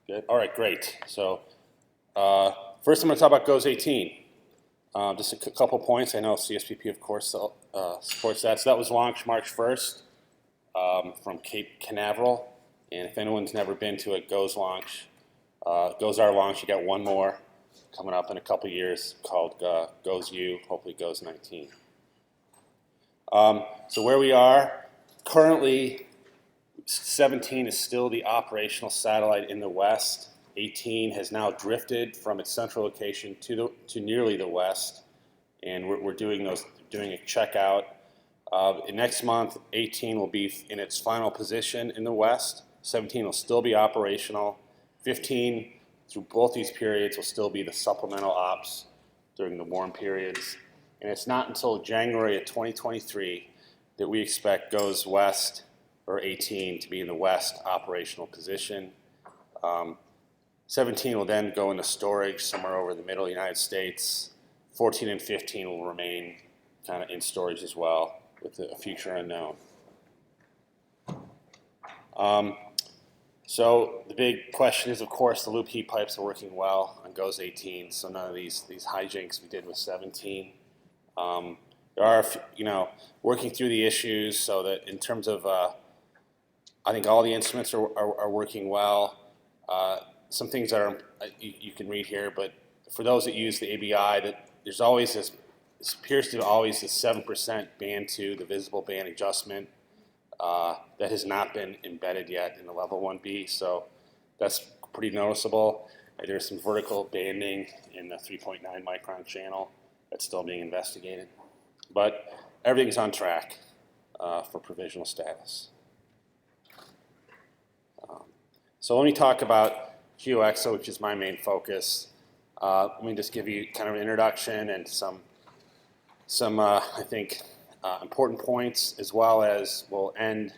Good. All right, great. So first I'm going to talk about GOES 18. Just a couple points. I know CSPP, of course, supports that. So that was launched March 1st from Cape Canaveral. And if anyone's never been to a GOES launch, GOES-R launch, you got one more coming up in a couple years called GOES-U, hopefully GOES 19. So where we are, currently 17 is still the operational satellite in the west. 18 has now drifted from its central location to nearly the west, and we're doing a checkout. Next month, 18 will be in its final position in the west. 17 will still be operational. 15, through both these periods, will still be the supplemental ops during the warm periods. And it's not until January of 2023 that we expect GOES West, or 18, to be in the west operational position. 17 will then go into storage somewhere over the middle of the United States. 14 and 15 will remain kind of in storage as well, with a future unknown. So the big question is, of course, the loop heat pipes are working well on GOES 18, so none of these hijinks we did with 17. There are, working through the issues so that in terms of, I think all the instruments are working well. Some things that are, you can read here, but for those that use the ABI, that there's always this appears to be always this 7% band 2, the visible band adjustment, that has not been embedded yet in the level 1B, so that's pretty noticeable. There's some vertical banding in the 3.9 micron channel that's still being investigated. But everything's on track for provisional status. So let me talk about GeoXO, which is my main focus. Let me just give you kind of an introduction and some I think, important points, as well as we'll end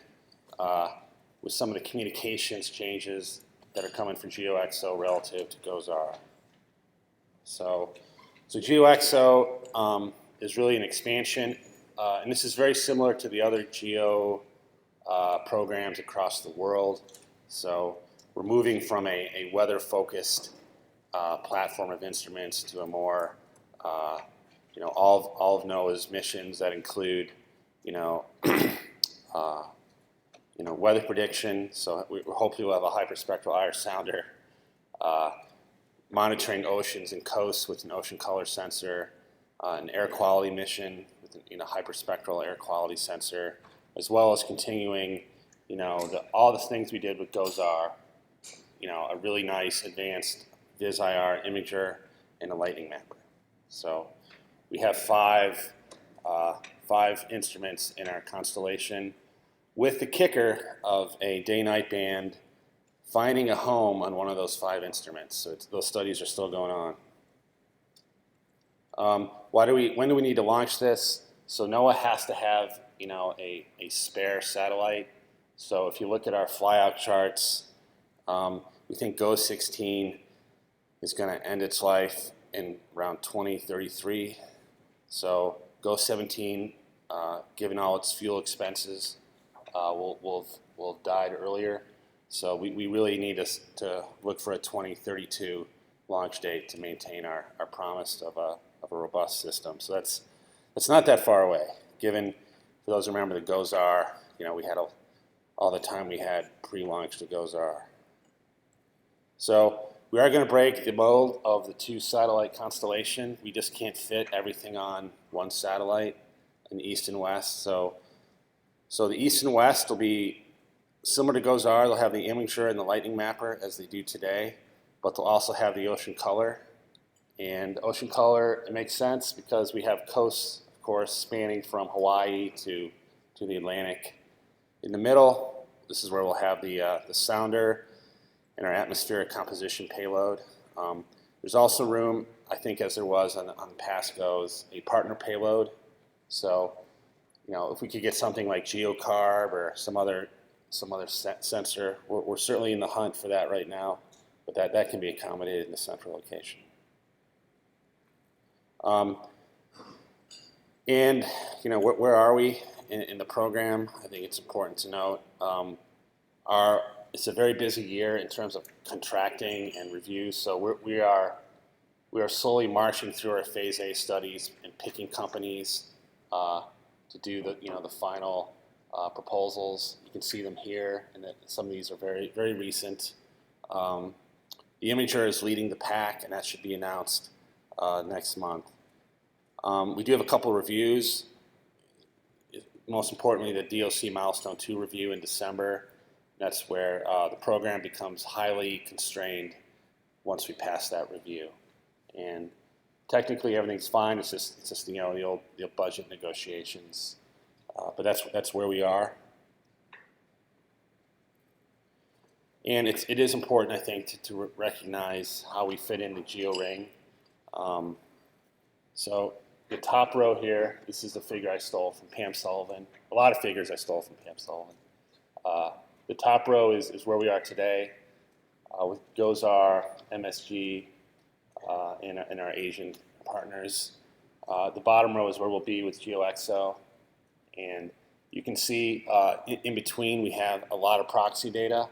with some of the communications changes that are coming from GeoXO relative to GOES-R. So GeoXO is really an expansion, and this is very similar to the other GEO programs across the world. So we're moving from a weather-focused platform of instruments to a more, all of NOAA's missions that include, weather prediction. So we hopefully will have a hyperspectral IR sounder, monitoring oceans and coasts with an ocean color sensor, an air quality mission with a hyperspectral air quality sensor, as well as continuing, all the things we did with GOES-R, a really nice advanced Vis-IR imager and a lightning mapper. So we have five instruments in our constellation, with the kicker of a day-night band finding a home on one of those 5 instruments. So those studies are still going on. When do we need to launch this? So NOAA has to have a spare satellite. So if you look at our flyout charts, we think GOES 16 is going to end its life in around 2033. So GOES 17, given all its fuel expenses, will have died earlier. So we really need to look for a 2032 launch date to maintain our promise of a robust system. So that's not that far away. Given, for those who remember the GOES-R, we had all the time we had pre-launch to GOES-R. So we are going to break the mold of the 2 satellite constellation. We just can't fit everything on one satellite in the east and west. So the east and west will be similar to GOES-R. They'll have the imager and the lightning mapper as they do today, but they'll also have the ocean color. And ocean color, it makes sense because we have coasts, of course, spanning from Hawaii to the Atlantic. In the middle, this is where we'll have the sounder and our atmospheric composition payload. There's also room, I think, as there was on past GOES, a partner payload. So, if we could get something like GeoCarb or some other sensor, we're certainly in the hunt for that right now, but that can be accommodated in the central location. And where are we in the program? I think it's important to note our it's a very busy year in terms of contracting and reviews. So we are slowly marching through our Phase A studies and picking companies to do the final proposals. You can see them here, and some of these are very, very recent. The Imager is leading the pack, and that should be announced next month. We do have a couple reviews. Most importantly, the DOC Milestone 2 review in December. That's where the program becomes highly constrained once we pass that review. And technically, everything's fine. It's just the old budget negotiations. But that's where we are. And it is important, I think, to recognize how we fit into GEO-RING. So the top row here, this is the figure I stole from Pam Sullivan. A lot of figures I stole from Pam Sullivan. The top row is where we are today with GOES, MSG, and our Asian partners. The bottom row is where we'll be with GeoXO. And you can see in between we have a lot of proxy data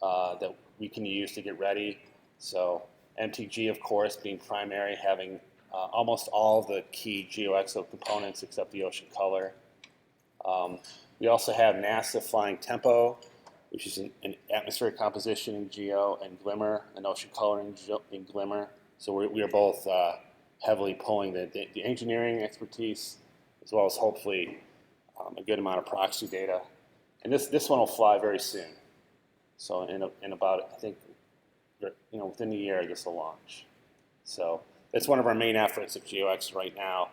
that we can use to get ready. So MTG, of course, being primary, having almost all of the key GeoXO components except the ocean color. We also have NASA flying tempo, which is an atmospheric composition in GEO, and glimmer, an ocean color in glimmer. So we are both heavily pulling the engineering expertise as well as hopefully a good amount of proxy data. And this one will fly very soon. So in about, I think, within a year, this will launch. So that's one of our main efforts at GeoX right now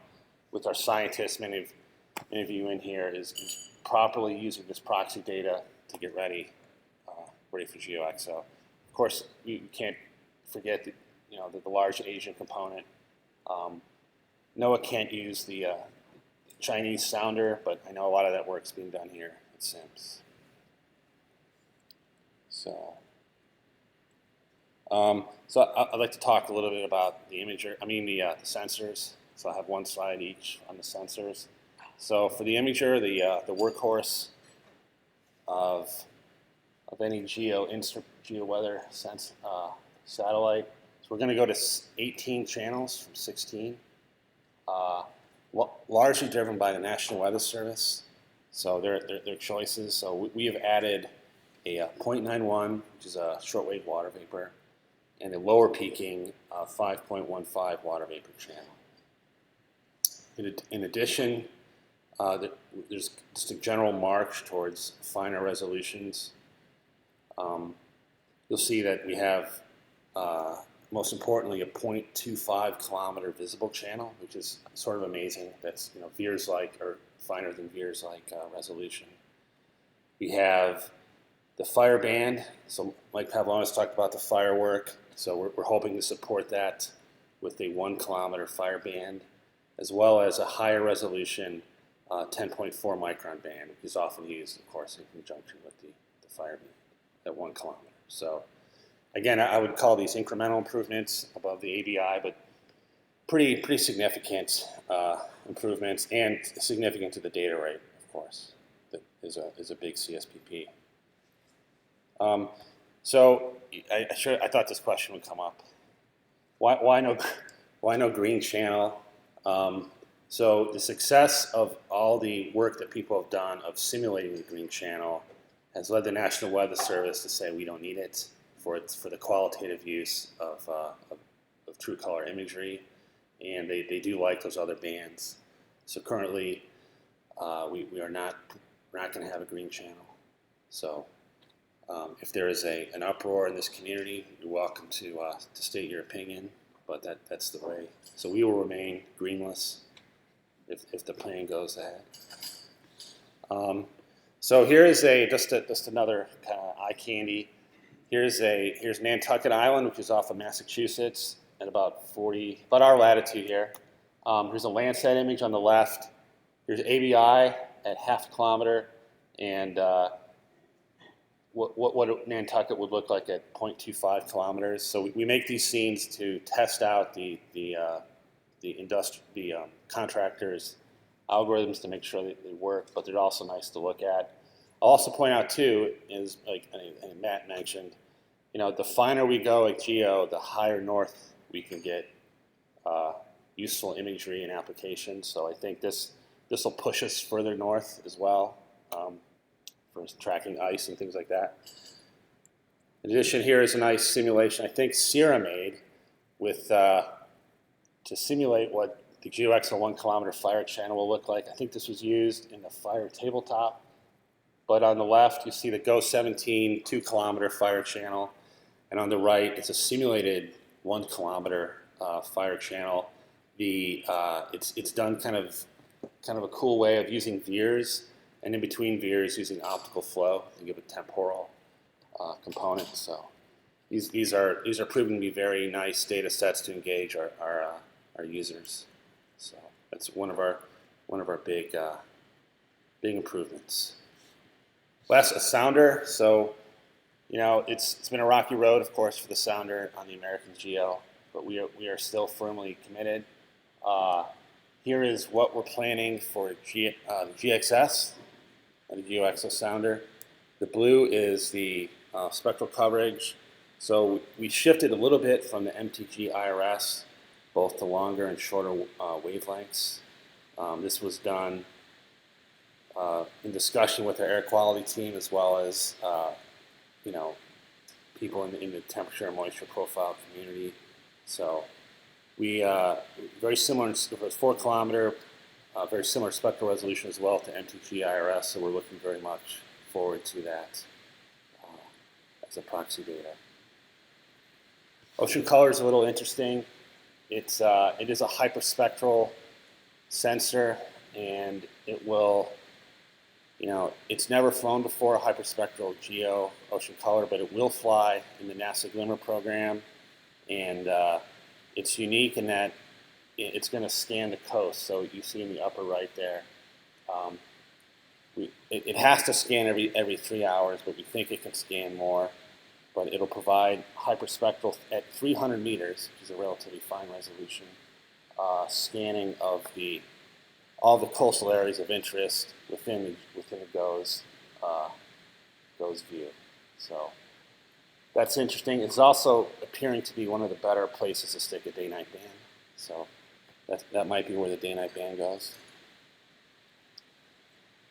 with our scientists, many of you in here, is properly using this proxy data to get ready for GeoXO. Of course, you can't forget the large Asian component. NOAA can't use the Chinese sounder, but I know a lot of that work's being done here at SIMS. So I'd like to talk a little bit about the the sensors. So I have one slide each on the sensors. So for the Imager, the workhorse of any GEO weather satellite. So we're going to go to 18 channels from 16, largely driven by the National Weather Service. So their choices. So we have added a 0.91, which is a shortwave water vapor, and a lower peaking 5.15 water vapor channel. In addition, there's just a general march towards finer resolutions. You'll see that we have, most importantly, a 0.25 kilometer visible channel, which is sort of amazing. That's VIIRS-like or finer than VIIRS-like resolution. We have the fire band. So Mike Pavlonis talked about the firework. So we're hoping to support that with a 1 kilometer fire band, as well as a higher resolution 10.4 micron band, which is often used, of course, in conjunction with the fire band at 1 kilometer. So again, I would call these incremental improvements above the ABI, but pretty significant improvements, and significant to the data rate, of course, that is a big CSPP. So I thought this question would come up. Why no green channel? So the success of all the work that people have done of simulating the green channel has led the National Weather Service to say we don't need it for the qualitative use of true color imagery, and they do like those other bands. So currently, we're not going to have a green channel. So if there is an uproar in this community, you're welcome to state your opinion, but that's the way. So we will remain greenless if the plan goes ahead. So here is just another kind of eye candy. Here's Nantucket Island, which is off of Massachusetts at about our latitude here. Here's a Landsat image on the left. Here's ABI at half a kilometer, and what Nantucket would look like at 0.25 kilometers. So we make these scenes to test out the contractors' algorithms to make sure that they work, but they're also nice to look at. I'll also point out too, is like Matt mentioned, the finer we go at GEO, the higher north we can get useful imagery and applications. So I think this will push us further north as well for tracking ice and things like that. In addition, here is a nice simulation I think Sierra made with to simulate what the GeoXO 1 kilometer fire channel will look like. I think this was used in the fire tabletop. But on the left, you see the GEO 17 2 kilometer fire channel. And on the right, it's a simulated 1 kilometer fire channel. It's done kind of a cool way of using veers, and in between veers using optical flow to give a temporal component. So these are proving to be very nice data sets to engage our users. So that's one of our big improvements. Last, a sounder. So it's been a rocky road, of course, for the sounder on the American GEO, but we are still firmly committed. Here is what we're planning for GXS, the GeoXO sounder. The blue is the spectral coverage. So we shifted a little bit from the MTG IRS, both to longer and shorter wavelengths. This was done in discussion with our air quality team, as well as people in the temperature and moisture profile community. So we very similar, it was 4 kilometer, very similar spectral resolution as well to MTG IRS. So we're looking very much forward to that as a proxy data. Ocean color is a little interesting. It is a hyperspectral sensor, and it will, it's never flown before a hyperspectral GEO ocean color, but it will fly in the NASA Glimmer program, and it's unique in that it's going to scan the coast. So you see in the upper right there, it has to scan every 3 hours, but we think it can scan more. But it'll provide hyperspectral at 300 meters, which is a relatively fine resolution, scanning of all the coastal areas of interest within the GOES view. So that's interesting. It's also appearing to be one of the better places to stick a day-night band. So that might be where the day-night band goes.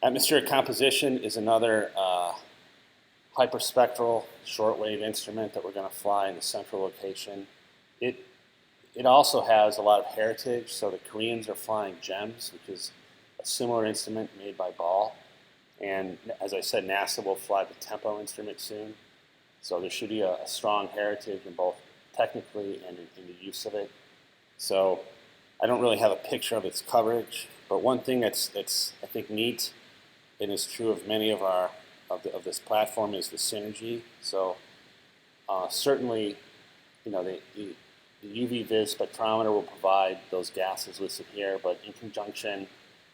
Atmospheric composition is another hyperspectral shortwave instrument that we're going to fly in the central location. It also has a lot of heritage. So the Koreans are flying GEMS, which is a similar instrument made by Ball. And as I said, NASA will fly the Tempo instrument soon. So there should be a strong heritage in both technically and in the use of it. So I don't really have a picture of its coverage, but one thing that's I think neat, and is true of many of this platform, is the synergy. So certainly, the UV vis spectrometer will provide those gases listed here, but in conjunction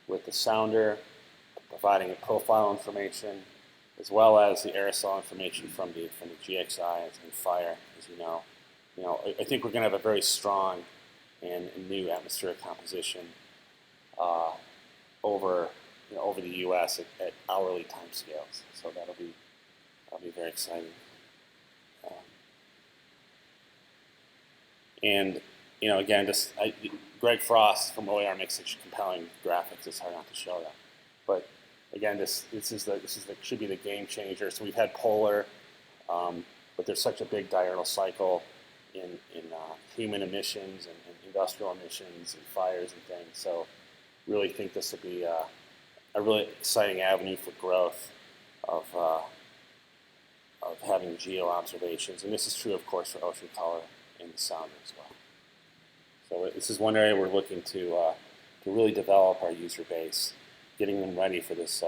with the sounder, providing a profile information, as well as the aerosol information from the GXI and fire, as you know. I think we're going to have a very strong and new atmospheric composition over the U.S. at hourly time scales. So that'll be very exciting. And again, Greg Frost from OER makes such compelling graphics. It's hard not to show that. But again, this should be the game changer. So we've had polar, but there's such a big diurnal cycle in human emissions and industrial emissions and fires and things. So really think this will be a really exciting avenue for growth of having GEO observations. And this is true, of course, for ocean color and the sounder as well. So this is one area we're looking to really develop our user base, getting them ready for this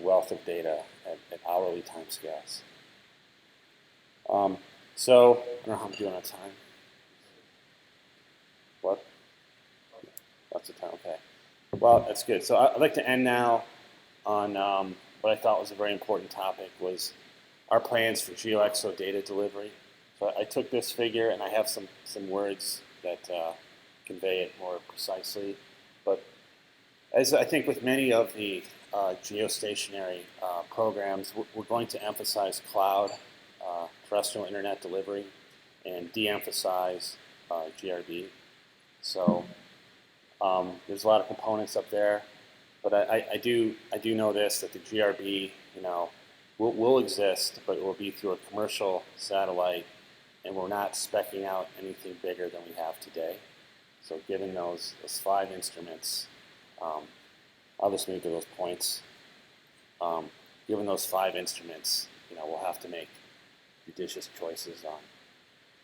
wealth of data at hourly time scales. So I don't know how I'm doing on time. What? Lots of time. Okay. Well, that's good. So I'd like to end now on what I thought was a very important topic, was our plans for GeoXO data delivery. So I took this figure and I have some words that convey it more precisely. But as I think with many of the geostationary programs, we're going to emphasize cloud, terrestrial internet delivery, and de-emphasize GRB. So there's a lot of components up there, but I do know this, that the GRB, will exist, but it will be through a commercial satellite, and we're not speccing out anything bigger than we have today. So given those 5 instruments, I'll just move to those points. Given those 5 instruments, we'll have to make judicious choices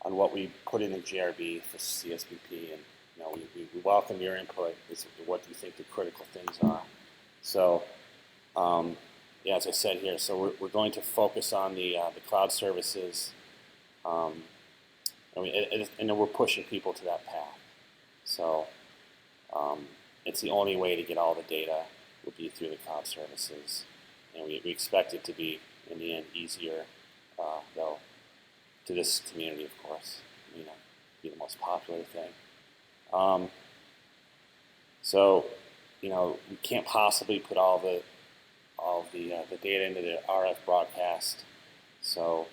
on what we put in the GRB for CSPP, and we welcome your input as to what you think the critical things are. So, yeah, as I said here, so we're going to focus on the cloud services, and we're pushing people to that path. So it's the only way to get all the data will be through the cloud services, and we expect it to be, in the end, easier, though, to this community, of course, be the most popular thing. So, we can't possibly put all the data into the RF broadcast. So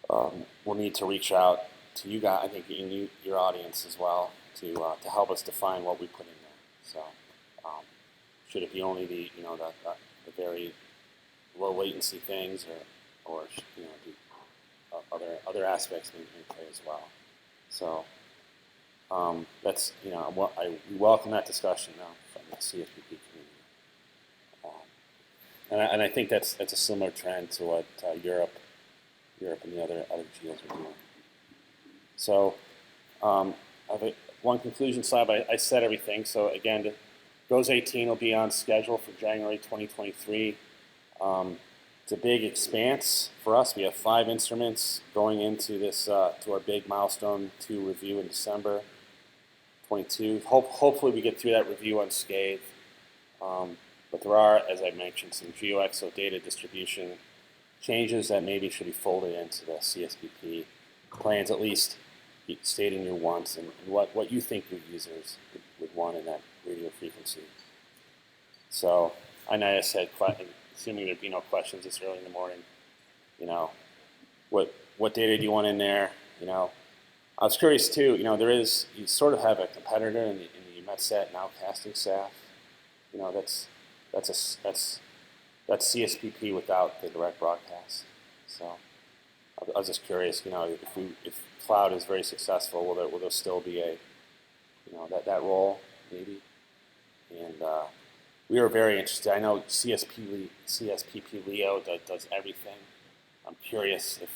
we'll need to reach out to you guys, I think, your audience as well, to help us define what we put in there. So should it be only the very low latency things, or do other aspects may play as well. So that's we welcome that discussion now from the CSPP community, and I think that's a similar trend to what Europe and the other geos are doing. So I have one conclusion slide, but I said everything. So again, the GOES 18 will be on schedule for January 2023. It's a big expanse for us. We have 5 instruments going into this to our big milestone 2 review in December 22. Hopefully we get through that review unscathed. But there are, as I mentioned, some GeoXO data distribution changes that maybe should be folded into the CSPP plans, at least stating your wants and what you think your users would want in that radio frequency. So I know I said, assuming there'd be no questions this early in the morning, what data do you want in there? I was curious too. You sort of have a competitor in the EmetSat nowcasting staff. That's CSPP without the direct broadcast. So I was just curious. If cloud is very successful, will there still be a that role maybe? And we are very interested. I know CSPP LEO does everything. I'm curious if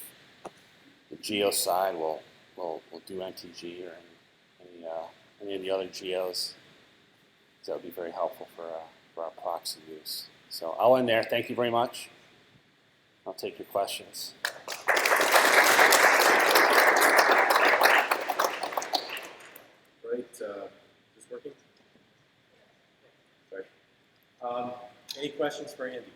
the GEO side will do NTG or any of the other GEOs. That would be very helpful for our proxy use. So I'll end there. Thank you very much. I'll take your questions. Great. Is this working? Sorry. Any questions for Andy?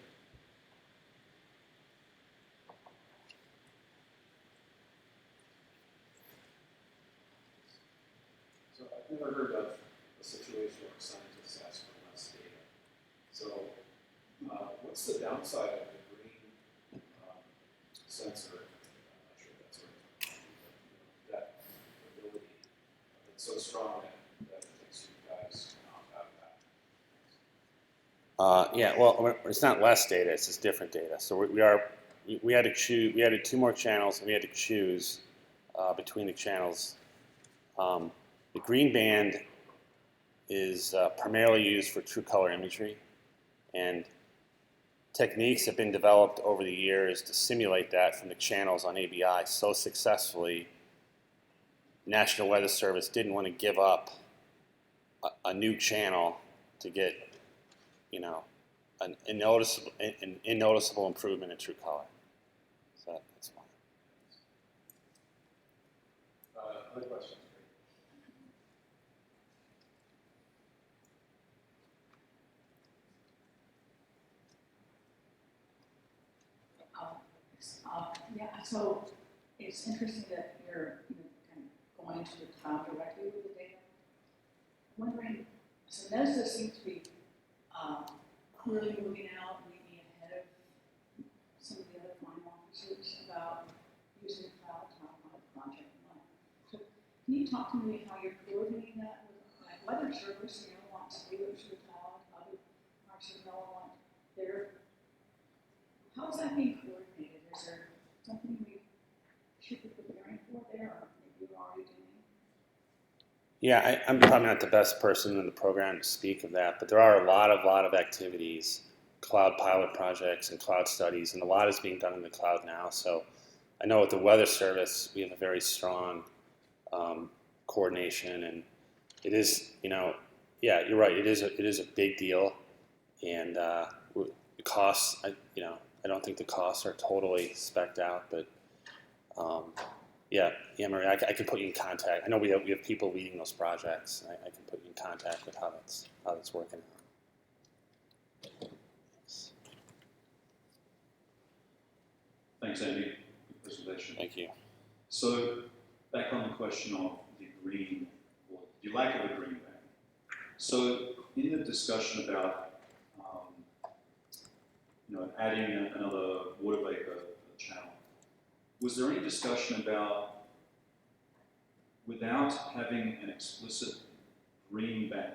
So I've never heard of a situation where scientists ask for less data. So what's the downside of the green sensor? I'm not sure that's right. That ability, it's so strong that it takes you guys out of that. Yeah, well, it's not less data; it's just different data. So we had to choose. We added 2 more channels, and we had to choose between the channels. The green band is primarily used for true color imagery, and techniques have been developed over the years to simulate that from the channels on ABI so successfully. National Weather Service didn't want to give up a new channel to get, an unnoticeable improvement in true color. So that's fine. Other questions? Yeah, so it's interesting that you're kind of going to the cloud directly with the data. I'm wondering, so notice there seems to be clearly moving out, maybe ahead of some of the other flying officers about using the cloud to talk about the project. So can you talk to me how you're coordinating that with like weather service, wants to do it through the cloud, other parts of NOAA want their, how is that being coordinated? Is there something we should be preparing for there, or maybe you're already doing? Yeah, I'm probably not the best person in the program to speak of that, but there are a lot of activities, cloud pilot projects and cloud studies, and a lot is being done in the cloud now. So I know with the Weather Service, we have a very strong coordination, and it is, yeah, you're right. It is a big deal, and the costs, I don't think the costs are totally spec'd out, but yeah, Marie, I can put you in contact. I know we have people leading those projects. I can put you in contact with how that's working out. Thanks, Andy, for the presentation. Thank you. So, back on the question of the green, or the lack of a green band. So, in the discussion about adding another water vapor channel, was there any discussion about, without having an explicit green band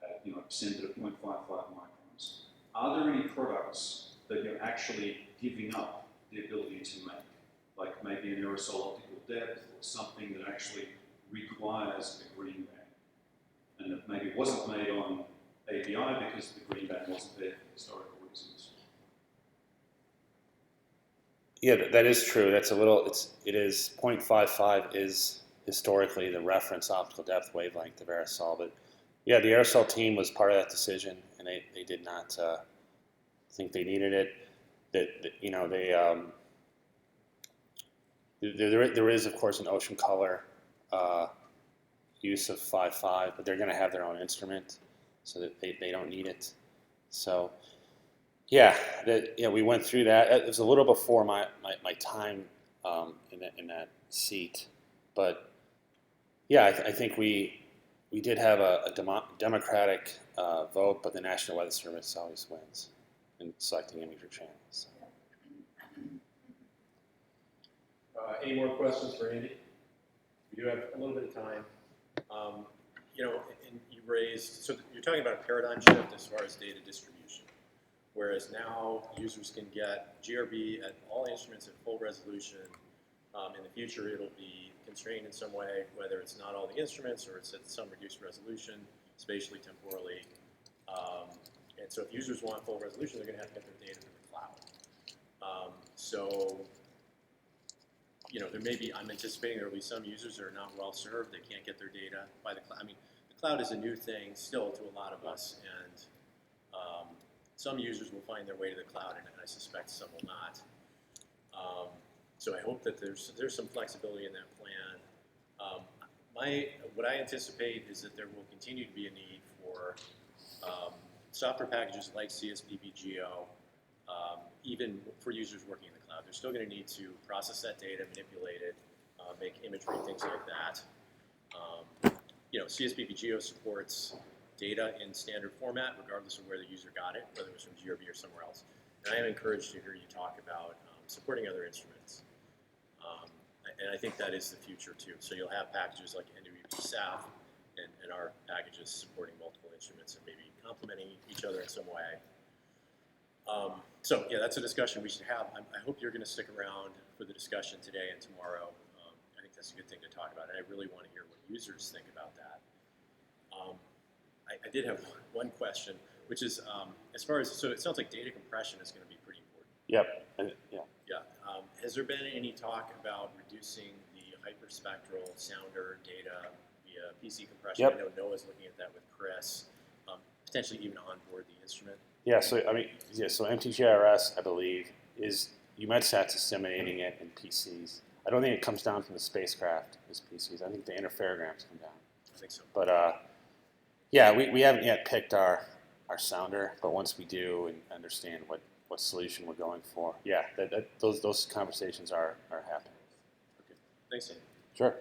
at centered at 0.55 microns, are there any products that you're actually giving up the ability to make, like maybe an aerosol optical depth or something that actually requires a green band, and that maybe wasn't made on API because the green band wasn't there for historical reasons? Yeah, that is true. That's it is 0.55 is historically the reference optical depth wavelength of aerosol, but yeah, the aerosol team was part of that decision, and they did not think they needed it. There is of course an ocean color use of 5.5, but they're going to have their own instrument, so that they don't need it. So yeah, we went through that. It was a little before my time in that seat, but yeah, I think we did have a democratic vote, but the National Weather Service always wins in selecting imager channels. Any more questions for Andy? We do have a little bit of time. And you raised, so you're talking about a paradigm shift as far as data distribution, whereas now users can get GRB at all instruments at full resolution. In the future, it'll be constrained in some way, whether it's not all the instruments or it's at some reduced resolution, spatially, temporally. And so if users want full resolution, they're going to have to get their data from the cloud. There may be, I'm anticipating there will be some users that are not well served. They can't get their data by the cloud. I mean, the cloud is a new thing still to a lot of us, and some users will find their way to the cloud, and I suspect some will not. So I hope that there's some flexibility in that plan. What I anticipate is that there will continue to be a need for software packages like CSPP GEO, even for users working in the cloud. They're still going to need to process that data, manipulate it, make imagery, things like that. CSPP GEO supports data in standard format, regardless of where the user got it, whether it was from GRB or somewhere else. And I am encouraged to hear you talk about supporting other instruments. And I think that is the future too. So you'll have packages like NWP SAF and our packages supporting multiple instruments and maybe complementing each other in some way. So yeah, that's a discussion we should have. I hope you're going to stick around for the discussion today and tomorrow. I think that's a good thing to talk about, and I really want to hear what users think about that. I did have one question, which is as far as, so it sounds like data compression is going to be pretty important. Yep. Yeah. Yeah. Has there been any talk about reducing the hyperspectral sounder data via PC compression? Yep. I know NOAA's looking at that with Chris, potentially even onboard the instrument. Yeah. So so MTGRS, I believe, is EUMETSAT's disseminating it in PCs. I don't think it comes down from the spacecraft as PCs. I think the interferograms come down. I think so. But yeah, we haven't yet picked our sounder, but once we do and understand what solution we're going for, yeah, those conversations are happening. Okay. Thanks, Andy. Sure.